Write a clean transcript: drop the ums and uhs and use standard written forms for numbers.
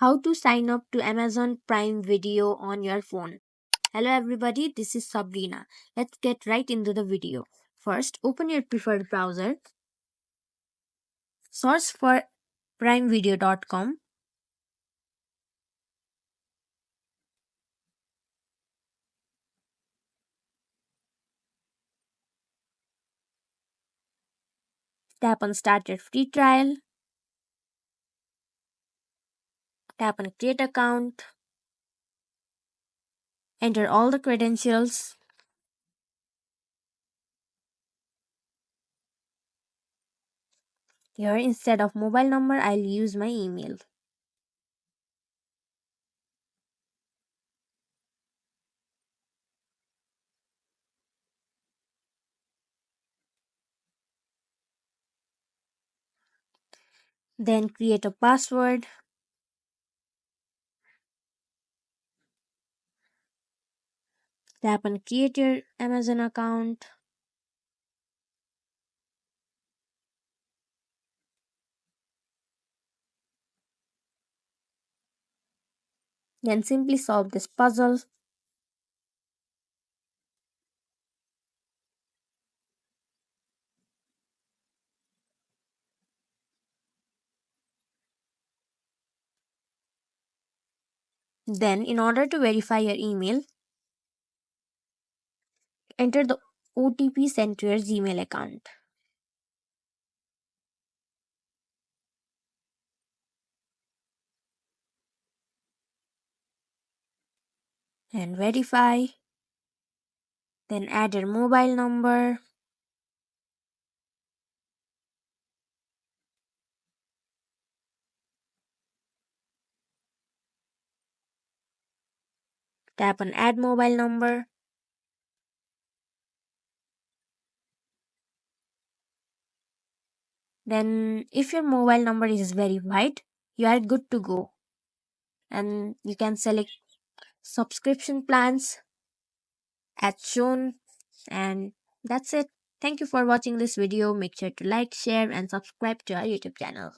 How to sign up to Amazon Prime Video on your phone. Hello everybody, this is Sabrina. Let's get right into the video. First, open your preferred browser, search for primevideo.com, tap on Start your free trial, tap on Create account, enter all the credentials. Here, instead of mobile number, I'll use my email. Then create a password, tap on Create your Amazon account. Then simply solve this puzzle. Then, in order to verify your email, enter the OTP sent to your Gmail account and verify. Then add your mobile number. Tap on add mobile number. Then, if your mobile number is verified, you are good to go. And you can select subscription plans as shown. And that's it. Thank you for watching this video. Make sure to like, share, and subscribe to our YouTube channel.